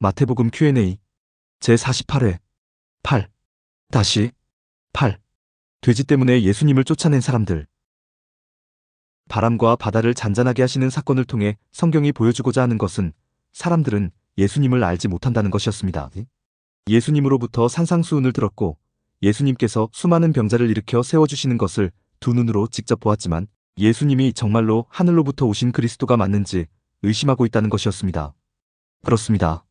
마태복음 Q&A 제48회 8. 8. 돼지 때문에 예수님을 쫓아낸 사람들. 바람과 바다를 잔잔하게 하시는 사건을 통해 성경이 보여주고자 하는 것은 사람들은 예수님을 알지 못한다는 것이었습니다. 예수님으로부터 산상수훈을 들었고 예수님께서 수많은 병자를 일으켜 세워주시는 것을 두 눈으로 직접 보았지만 예수님이 정말로 하늘로부터 오신 그리스도가 맞는지 의심하고 있다는 것이었습니다. 그렇습니다.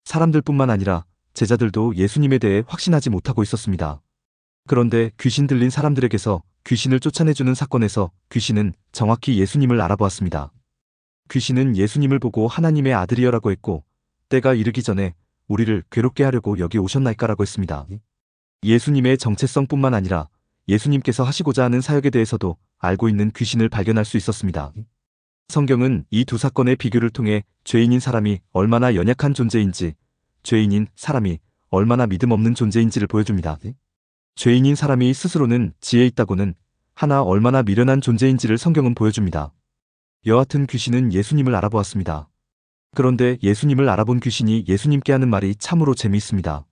사람들뿐만 아니라 제자들도 예수님에 대해 확신하지 못하고 있었습니다. 그런데 귀신 들린 사람들에게서 귀신을 쫓아내주는 사건에서 귀신은 정확히 예수님을 알아보았습니다. 귀신은 예수님을 보고 하나님의 아들이여라고 했고 때가 이르기 전에 우리를 괴롭게 하려고 여기 오셨나이까라고 했습니다. 예수님의 정체성뿐만 아니라 예수님께서 하시고자 하는 사역에 대해서도 알고 있는 귀신을 발견할 수 있었습니다. 성경은 이 두 사건의 비교를 통해 죄인인 사람이 얼마나 연약한 존재인지, 죄인인 사람이 얼마나 믿음 없는 존재인지를 보여줍니다. 죄인인 사람이 스스로는 지혜 있다고는 하나 얼마나 미련한 존재인지를 성경은 보여줍니다. 여하튼 귀신은 예수님을 알아보았습니다. 그런데 예수님을 알아본 귀신이 예수님께 하는 말이 참으로 재미있습니다.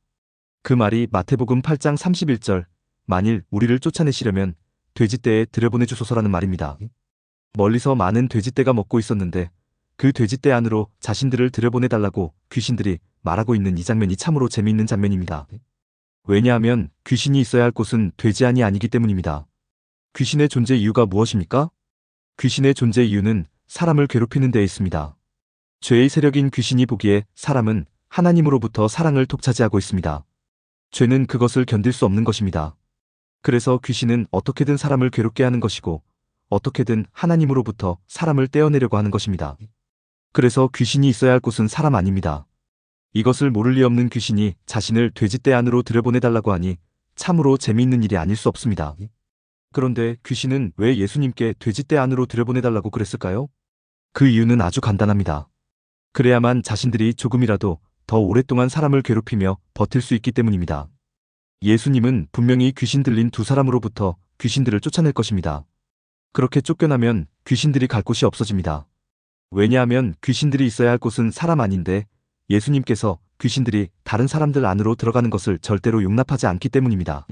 그 말이 마태복음 8장 31절, 만일 우리를 쫓아내시려면 돼지떼에 들여보내주소서라는 말입니다. 멀리서 많은 돼지떼가 먹고 있었는데 그 돼지떼 안으로 자신들을 들여보내달라고 귀신들이 말하고 있는 이 장면이 참으로 재미있는 장면입니다. 왜냐하면 귀신이 있어야 할 곳은 돼지 안이 아니기 때문입니다. 귀신의 존재 이유가 무엇입니까? 귀신의 존재 이유는 사람을 괴롭히는 데에 있습니다. 죄의 세력인 귀신이 보기에 사람은 하나님으로부터 사랑을 독차지하고 있습니다. 죄는 그것을 견딜 수 없는 것입니다. 그래서 귀신은 어떻게든 사람을 괴롭게 하는 것이고 어떻게든 하나님으로부터 사람을 떼어내려고 하는 것입니다. 그래서 귀신이 있어야 할 곳은 사람 아닙니다. 이것을 모를 리 없는 귀신이 자신을 돼지떼 안으로 들여보내달라고 하니 참으로 재미있는 일이 아닐 수 없습니다. 그런데 귀신은 왜 예수님께 돼지떼 안으로 들여보내달라고 그랬을까요? 그 이유는 아주 간단합니다. 그래야만 자신들이 조금이라도 더 오랫동안 사람을 괴롭히며 버틸 수 있기 때문입니다. 예수님은 분명히 귀신 들린 두 사람으로부터 귀신들을 쫓아낼 것입니다. 그렇게 쫓겨나면 귀신들이 갈 곳이 없어집니다. 왜냐하면 귀신들이 있어야 할 곳은 사람 아닌데 예수님께서 귀신들이 다른 사람들 안으로 들어가는 것을 절대로 용납하지 않기 때문입니다.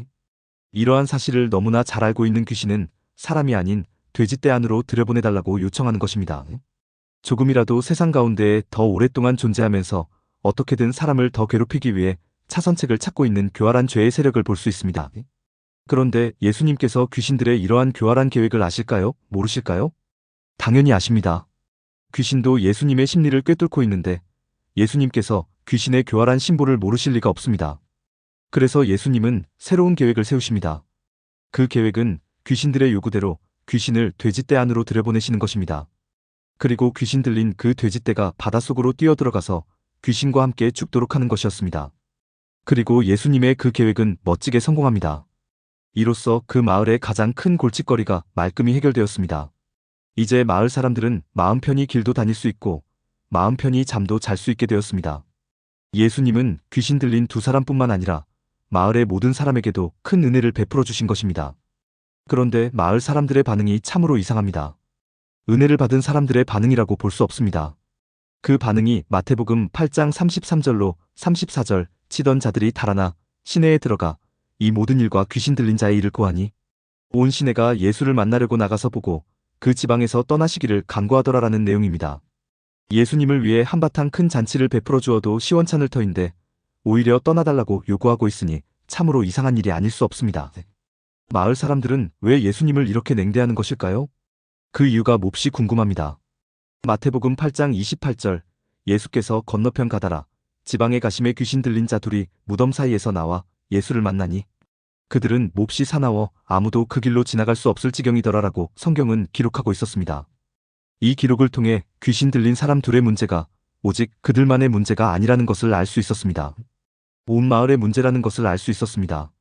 이러한 사실을 너무나 잘 알고 있는 귀신은 사람이 아닌 돼지떼 안으로 들여보내달라고 요청하는 것입니다. 조금이라도 세상 가운데에 더 오랫동안 존재하면서 어떻게든 사람을 더 괴롭히기 위해 차선책을 찾고 있는 교활한 죄의 세력을 볼 수 있습니다. 그런데 예수님께서 귀신들의 이러한 교활한 계획을 아실까요? 모르실까요? 당연히 아십니다. 귀신도 예수님의 심리를 꿰뚫고 있는데 예수님께서 귀신의 교활한 심보를 모르실 리가 없습니다. 그래서 예수님은 새로운 계획을 세우십니다. 그 계획은 귀신들의 요구대로 귀신을 돼지떼 안으로 들여보내시는 것입니다. 그리고 귀신 들린 그 돼지떼가 바닷속으로 뛰어들어가서 귀신과 함께 죽도록 하는 것이었습니다. 그리고 예수님의 그 계획은 멋지게 성공합니다. 이로써 그 마을의 가장 큰 골칫거리가 말끔히 해결되었습니다. 이제 마을 사람들은 마음 편히 길도 다닐 수 있고 마음 편히 잠도 잘 수 있게 되었습니다. 예수님은 귀신 들린 두 사람뿐만 아니라 마을의 모든 사람에게도 큰 은혜를 베풀어 주신 것입니다. 그런데 마을 사람들의 반응이 참으로 이상합니다. 은혜를 받은 사람들의 반응이라고 볼 수 없습니다. 그 반응이 마태복음 8장 33절로 34절, 치던 자들이 달아나 시내에 들어가 이 모든 일과 귀신 들린 자의 일을 고하니 온 시내가 예수를 만나려고 나가서 보고 그 지방에서 떠나시기를 간구하더라라는 내용입니다. 예수님을 위해 한바탕 큰 잔치를 베풀어 주어도 시원찮을 터인데 오히려 떠나달라고 요구하고 있으니 참으로 이상한 일이 아닐 수 없습니다. 마을 사람들은 왜 예수님을 이렇게 냉대하는 것일까요? 그 이유가 몹시 궁금합니다. 마태복음 8장 28절, 예수께서 건너편 가다라 지방에 가심에 귀신 들린 자 둘이 무덤 사이에서 나와 예수를 만나니 그들은 몹시 사나워 아무도 그 길로 지나갈 수 없을 지경이더라라고 성경은 기록하고 있었습니다. 이 기록을 통해 귀신 들린 사람 둘의 문제가 오직 그들만의 문제가 아니라는 것을 알 수 있었습니다. 온 마을의 문제라는 것을 알 수 있었습니다.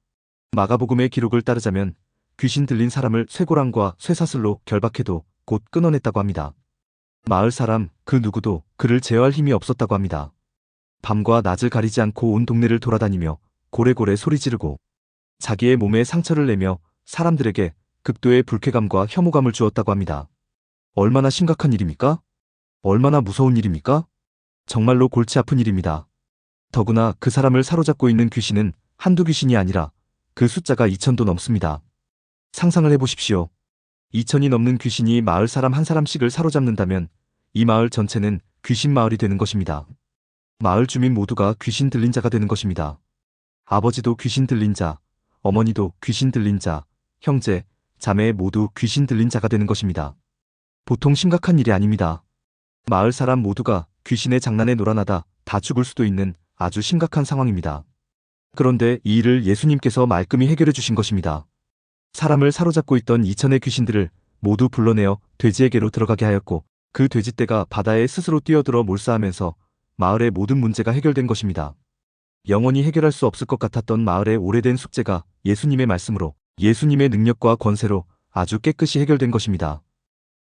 마가복음의 기록을 따르자면 귀신 들린 사람을 쇠고랑과 쇠사슬로 결박해도 곧 끊어냈다고 합니다. 마을 사람 그 누구도 그를 제어할 힘이 없었다고 합니다. 밤과 낮을 가리지 않고 온 동네를 돌아다니며 고래고래 소리 지르고 자기의 몸에 상처를 내며 사람들에게 극도의 불쾌감과 혐오감을 주었다고 합니다. 얼마나 심각한 일입니까? 얼마나 무서운 일입니까? 정말로 골치 아픈 일입니다. 더구나 그 사람을 사로잡고 있는 귀신은 한두 귀신이 아니라 그 숫자가 2000도 넘습니다. 상상을 해보십시오. 2000이 넘는 귀신이 마을 사람 한 사람씩을 사로잡는다면 이 마을 전체는 귀신 마을이 되는 것입니다. 마을 주민 모두가 귀신 들린 자가 되는 것입니다. 아버지도 귀신 들린 자, 어머니도 귀신 들린 자, 형제, 자매 모두 귀신 들린 자가 되는 것입니다. 보통 심각한 일이 아닙니다. 마을 사람 모두가 귀신의 장난에 놀아나다 다 죽을 수도 있는 아주 심각한 상황입니다. 그런데 이 일을 예수님께서 말끔히 해결해 주신 것입니다. 사람을 사로잡고 있던 2000의 귀신들을 모두 불러내어 돼지에게로 들어가게 하였고 그 돼지떼가 바다에 스스로 뛰어들어 몰사하면서 마을의 모든 문제가 해결된 것입니다. 영원히 해결할 수 없을 것 같았던 마을의 오래된 숙제가 예수님의 말씀으로 예수님의 능력과 권세로 아주 깨끗이 해결된 것입니다.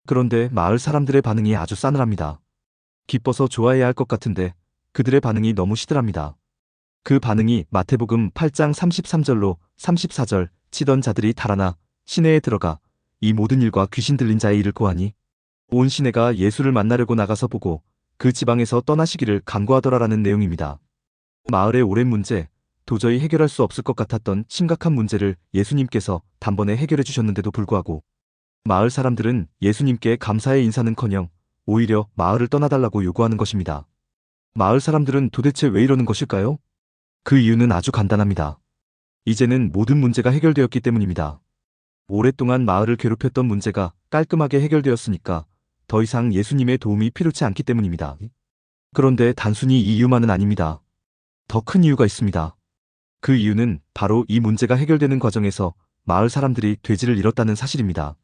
그런데 마을 사람들의 반응이 아주 싸늘합니다. 기뻐서 좋아해야 할 것 같은데 그들의 반응이 너무 시들합니다. 그 반응이 마태복음 8장 33절로 34절 치던 자들이 달아나 시내에 들어가 이 모든 일과 귀신 들린 자의 일을 고하니 온 시내가 예수를 만나려고 나가서 보고 그 지방에서 떠나시기를 간구하더라라는 내용입니다. 마을의 오랜 문제, 도저히 해결할 수 없을 것 같았던 심각한 문제를 예수님께서 단번에 해결해 주셨는데도 불구하고 마을 사람들은 예수님께 감사의 인사는커녕 오히려 마을을 떠나달라고 요구하는 것입니다. 마을 사람들은 도대체 왜 이러는 것일까요? 그 이유는 아주 간단합니다. 이제는 모든 문제가 해결되었기 때문입니다. 오랫동안 마을을 괴롭혔던 문제가 깔끔하게 해결되었으니까 더 이상 예수님의 도움이 필요치 않기 때문입니다. 그런데 단순히 이 이유만은 아닙니다. 더 큰 이유가 있습니다. 그 이유는 바로 이 문제가 해결되는 과정에서 마을 사람들이 돼지를 잃었다는 사실입니다.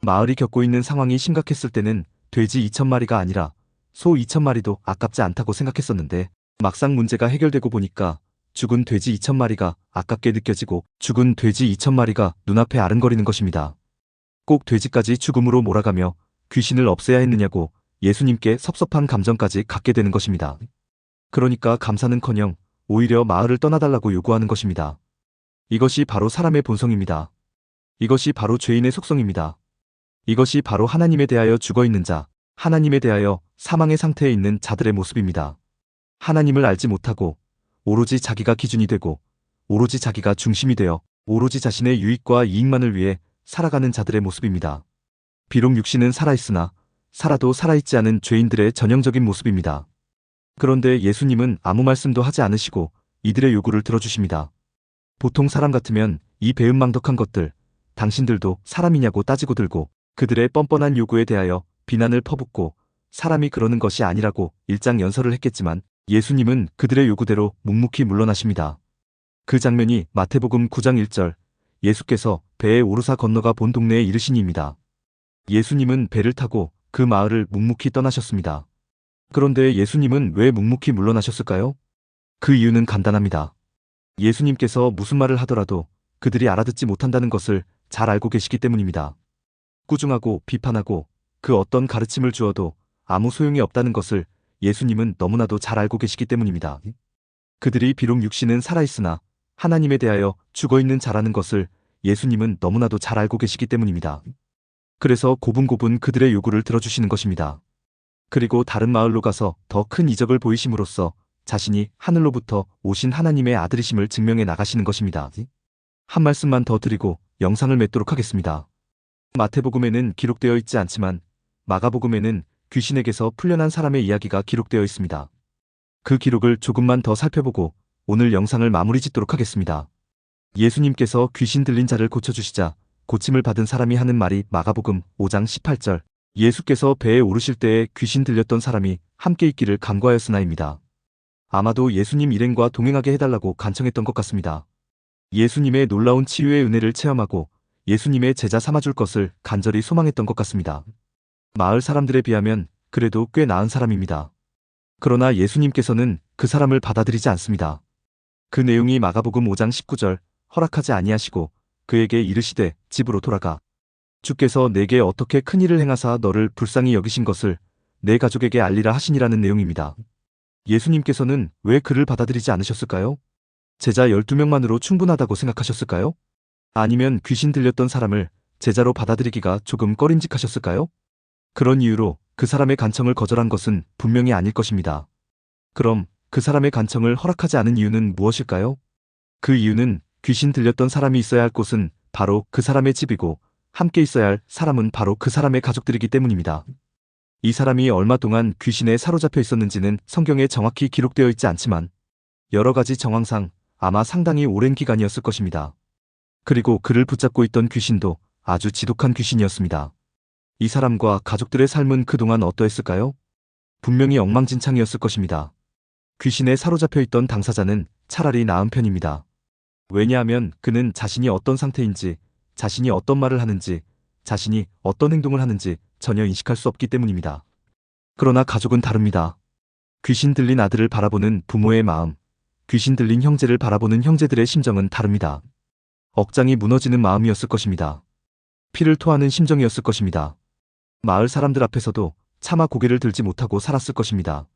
마을이 겪고 있는 상황이 심각했을 때는 돼지 2000마리가 아니라 소 2000마리도 아깝지 않다고 생각했었는데 막상 문제가 해결되고 보니까 죽은 돼지 2000마리가 아깝게 느껴지고 죽은 돼지 2000마리가 눈앞에 아른거리는 것입니다. 꼭 돼지까지 죽음으로 몰아가며 귀신을 없애야 했느냐고 예수님께 섭섭한 감정까지 갖게 되는 것입니다. 그러니까 감사는커녕 오히려 마을을 떠나달라고 요구하는 것입니다. 이것이 바로 사람의 본성입니다. 이것이 바로 죄인의 속성입니다. 이것이 바로 하나님에 대하여 죽어있는 자, 하나님에 대하여 사망의 상태에 있는 자들의 모습입니다. 하나님을 알지 못하고 오로지 자기가 기준이 되고 오로지 자기가 중심이 되어 오로지 자신의 유익과 이익만을 위해 살아가는 자들의 모습입니다. 비록 육신은 살아있으나 살아도 살아있지 않은 죄인들의 전형적인 모습입니다. 그런데 예수님은 아무 말씀도 하지 않으시고 이들의 요구를 들어주십니다. 보통 사람 같으면 이 배은망덕한 것들, 당신들도 사람이냐고 따지고 들고 그들의 뻔뻔한 요구에 대하여 비난을 퍼붓고 사람이 그러는 것이 아니라고 일장연설을 했겠지만 예수님은 그들의 요구대로 묵묵히 물러나십니다. 그 장면이 마태복음 9장 1절 예수께서 배에 오르사 건너가 본 동네에 이르시니입니다. 예수님은 배를 타고 그 마을을 묵묵히 떠나셨습니다. 그런데 예수님은 왜 묵묵히 물러나셨을까요? 그 이유는 간단합니다. 예수님께서 무슨 말을 하더라도 그들이 알아듣지 못한다는 것을 잘 알고 계시기 때문입니다. 꾸중하고 비판하고 그 어떤 가르침을 주어도 아무 소용이 없다는 것을 예수님은 너무나도 잘 알고 계시기 때문입니다. 그들이 비록 육신은 살아있으나 하나님에 대하여 죽어있는 자라는 것을 예수님은 너무나도 잘 알고 계시기 때문입니다. 그래서 고분고분 그들의 요구를 들어주시는 것입니다. 그리고 다른 마을로 가서 더 큰 이적을 보이심으로써 자신이 하늘로부터 오신 하나님의 아들이심을 증명해 나가시는 것입니다. 한 말씀만 더 드리고 영상을 맺도록 하겠습니다. 마태복음에는 기록되어 있지 않지만 마가복음에는 귀신에게서 풀려난 사람의 이야기가 기록되어 있습니다. 그 기록을 조금만 더 살펴보고 오늘 영상을 마무리 짓도록 하겠습니다. 예수님께서 귀신 들린 자를 고쳐주시자 고침을 받은 사람이 하는 말이 마가복음 5장 18절 예수께서 배에 오르실 때에 귀신 들렸던 사람이 함께 있기를 간구하였으나입니다. 아마도 예수님 일행과 동행하게 해달라고 간청했던 것 같습니다. 예수님의 놀라운 치유의 은혜를 체험하고 예수님의 제자 삼아줄 것을 간절히 소망했던 것 같습니다. 마을 사람들에 비하면 그래도 꽤 나은 사람입니다. 그러나 예수님께서는 그 사람을 받아들이지 않습니다. 그 내용이 마가복음 5장 19절 허락하지 아니하시고 그에게 이르시되 집으로 돌아가. 주께서 내게 어떻게 큰 일을 행하사 너를 불쌍히 여기신 것을 내 가족에게 알리라 하시니라는 내용입니다. 예수님께서는 왜 그를 받아들이지 않으셨을까요? 제자 12명만으로 충분하다고 생각하셨을까요? 아니면 귀신 들렸던 사람을 제자로 받아들이기가 조금 꺼림직하셨을까요? 그런 이유로 그 사람의 간청을 거절한 것은 분명히 아닐 것입니다. 그럼 그 사람의 간청을 허락하지 않은 이유는 무엇일까요? 그 이유는 귀신 들렸던 사람이 있어야 할 곳은 바로 그 사람의 집이고 함께 있어야 할 사람은 바로 그 사람의 가족들이기 때문입니다. 이 사람이 얼마 동안 귀신에 사로잡혀 있었는지는 성경에 정확히 기록되어 있지 않지만 여러 가지 정황상 아마 상당히 오랜 기간이었을 것입니다. 그리고 그를 붙잡고 있던 귀신도 아주 지독한 귀신이었습니다. 이 사람과 가족들의 삶은 그동안 어떠했을까요? 분명히 엉망진창이었을 것입니다. 귀신에 사로잡혀 있던 당사자는 차라리 나은 편입니다. 왜냐하면 그는 자신이 어떤 상태인지, 자신이 어떤 말을 하는지, 자신이 어떤 행동을 하는지 전혀 인식할 수 없기 때문입니다. 그러나 가족은 다릅니다. 귀신 들린 아들을 바라보는 부모의 마음, 귀신 들린 형제를 바라보는 형제들의 심정은 다릅니다. 억장이 무너지는 마음이었을 것입니다. 피를 토하는 심정이었을 것입니다. 마을 사람들 앞에서도 차마 고개를 들지 못하고 살았을 것입니다.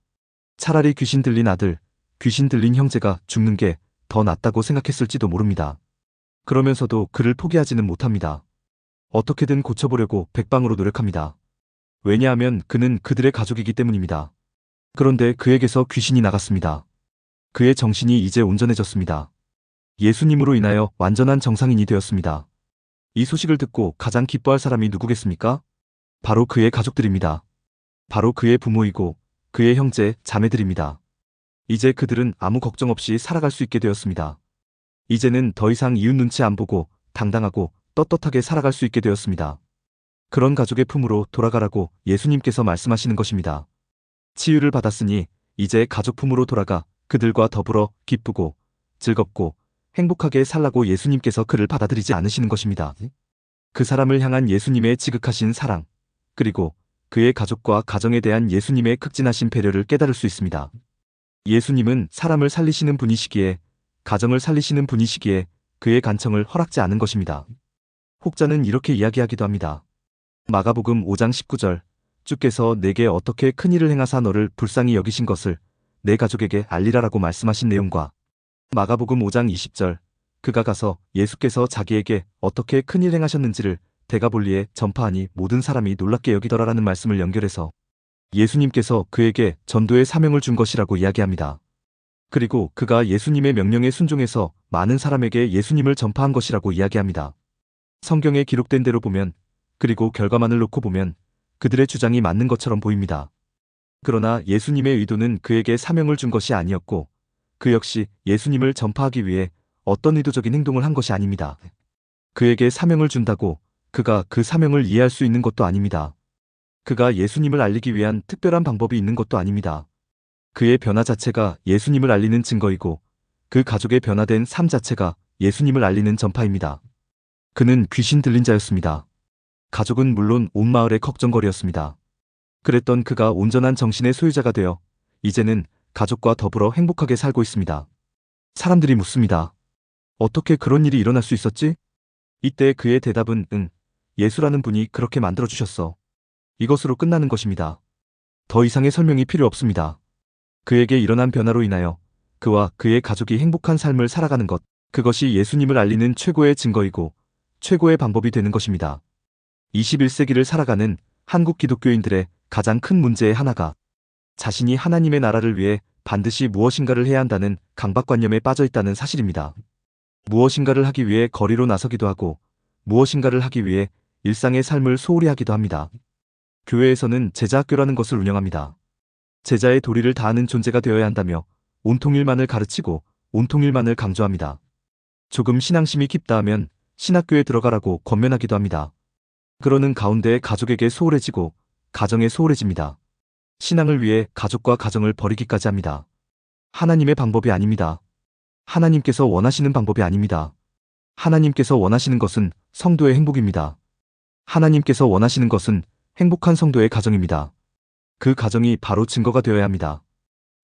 차라리 귀신 들린 아들, 귀신 들린 형제가 죽는 게 더 낫다고 생각했을지도 모릅니다. 그러면서도 그를 포기하지는 못합니다. 어떻게든 고쳐보려고 백방으로 노력합니다. 왜냐하면 그는 그들의 가족이기 때문입니다. 그런데 그에게서 귀신이 나갔습니다. 그의 정신이 이제 온전해졌습니다. 예수님으로 인하여 완전한 정상인이 되었습니다. 이 소식을 듣고 가장 기뻐할 사람이 누구겠습니까? 바로 그의 가족들입니다. 바로 그의 부모이고 그의 형제, 자매들입니다. 이제 그들은 아무 걱정 없이 살아갈 수 있게 되었습니다. 이제는 더 이상 이웃 눈치 안 보고 당당하고 떳떳하게 살아갈 수 있게 되었습니다. 그런 가족의 품으로 돌아가라고 예수님께서 말씀하시는 것입니다. 치유를 받았으니 이제 가족 품으로 돌아가 그들과 더불어 기쁘고 즐겁고 행복하게 살라고 예수님께서 그를 받아들이지 않으시는 것입니다. 그 사람을 향한 예수님의 지극하신 사랑, 그리고 그의 가족과 가정에 대한 예수님의 극진하신 배려를 깨달을 수 있습니다. 예수님은 사람을 살리시는 분이시기에, 가정을 살리시는 분이시기에 그의 간청을 허락지 않은 것입니다. 혹자는 이렇게 이야기하기도 합니다. 마가복음 5장 19절, 주께서 내게 어떻게 큰 일을 행하사 너를 불쌍히 여기신 것을 내 가족에게 알리라라고 말씀하신 내용과 마가복음 5장 20절, 그가 가서 예수께서 자기에게 어떻게 큰 일 행하셨는지를 데가볼리에 전파하니 모든 사람이 놀랍게 여기더라라는 말씀을 연결해서 예수님께서 그에게 전도의 사명을 준 것이라고 이야기합니다. 그리고 그가 예수님의 명령에 순종해서 많은 사람에게 예수님을 전파한 것이라고 이야기합니다. 성경에 기록된 대로 보면, 그리고 결과만을 놓고 보면 그들의 주장이 맞는 것처럼 보입니다. 그러나 예수님의 의도는 그에게 사명을 준 것이 아니었고 그 역시 예수님을 전파하기 위해 어떤 의도적인 행동을 한 것이 아닙니다. 그에게 사명을 준다고 그가 그 사명을 이해할 수 있는 것도 아닙니다. 그가 예수님을 알리기 위한 특별한 방법이 있는 것도 아닙니다. 그의 변화 자체가 예수님을 알리는 증거이고 그 가족의 변화된 삶 자체가 예수님을 알리는 전파입니다. 그는 귀신 들린 자였습니다. 가족은 물론 온 마을의 걱정거리였습니다. 그랬던 그가 온전한 정신의 소유자가 되어 이제는 가족과 더불어 행복하게 살고 있습니다. 사람들이 묻습니다. 어떻게 그런 일이 일어날 수 있었지? 이때 그의 대답은 예수라는 분이 그렇게 만들어주셨어. 이것으로 끝나는 것입니다. 더 이상의 설명이 필요 없습니다. 그에게 일어난 변화로 인하여 그와 그의 가족이 행복한 삶을 살아가는 것, 그것이 예수님을 알리는 최고의 증거이고 최고의 방법이 되는 것입니다. 21세기를 살아가는 한국 기독교인들의 가장 큰 문제의 하나가 자신이 하나님의 나라를 위해 반드시 무엇인가를 해야 한다는 강박관념에 빠져 있다는 사실입니다. 무엇인가를 하기 위해 거리로 나서기도 하고 무엇인가를 하기 위해 일상의 삶을 소홀히 하기도 합니다. 교회에서는 제자학교라는 것을 운영합니다. 제자의 도리를 다하는 존재가 되어야 한다며 온통일만을 가르치고 온통일만을 강조합니다. 조금 신앙심이 깊다 하면 신학교에 들어가라고 권면하기도 합니다. 그러는 가운데 가족에게 소홀해지고 가정에 소홀해집니다. 신앙을 위해 가족과 가정을 버리기까지 합니다. 하나님의 방법이 아닙니다. 하나님께서 원하시는 방법이 아닙니다. 하나님께서 원하시는 것은 성도의 행복입니다. 하나님께서 원하시는 것은 행복한 성도의 가정입니다. 그 가정이 바로 증거가 되어야 합니다.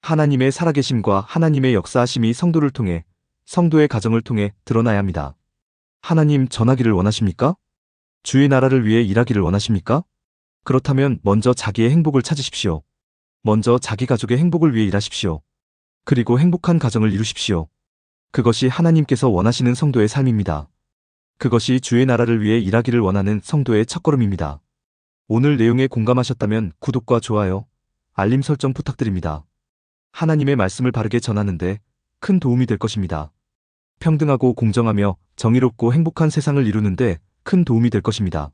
하나님의 살아계심과 하나님의 역사하심이 성도를 통해, 성도의 가정을 통해 드러나야 합니다. 하나님 전하기를 원하십니까? 주의 나라를 위해 일하기를 원하십니까? 그렇다면 먼저 자기의 행복을 찾으십시오. 먼저 자기 가족의 행복을 위해 일하십시오. 그리고 행복한 가정을 이루십시오. 그것이 하나님께서 원하시는 성도의 삶입니다. 그것이 주의 나라를 위해 일하기를 원하는 성도의 첫걸음입니다. 오늘 내용에 공감하셨다면 구독과 좋아요, 알림 설정 부탁드립니다. 하나님의 말씀을 바르게 전하는데 큰 도움이 될 것입니다. 평등하고 공정하며 정의롭고 행복한 세상을 이루는데 큰 도움이 될 것입니다.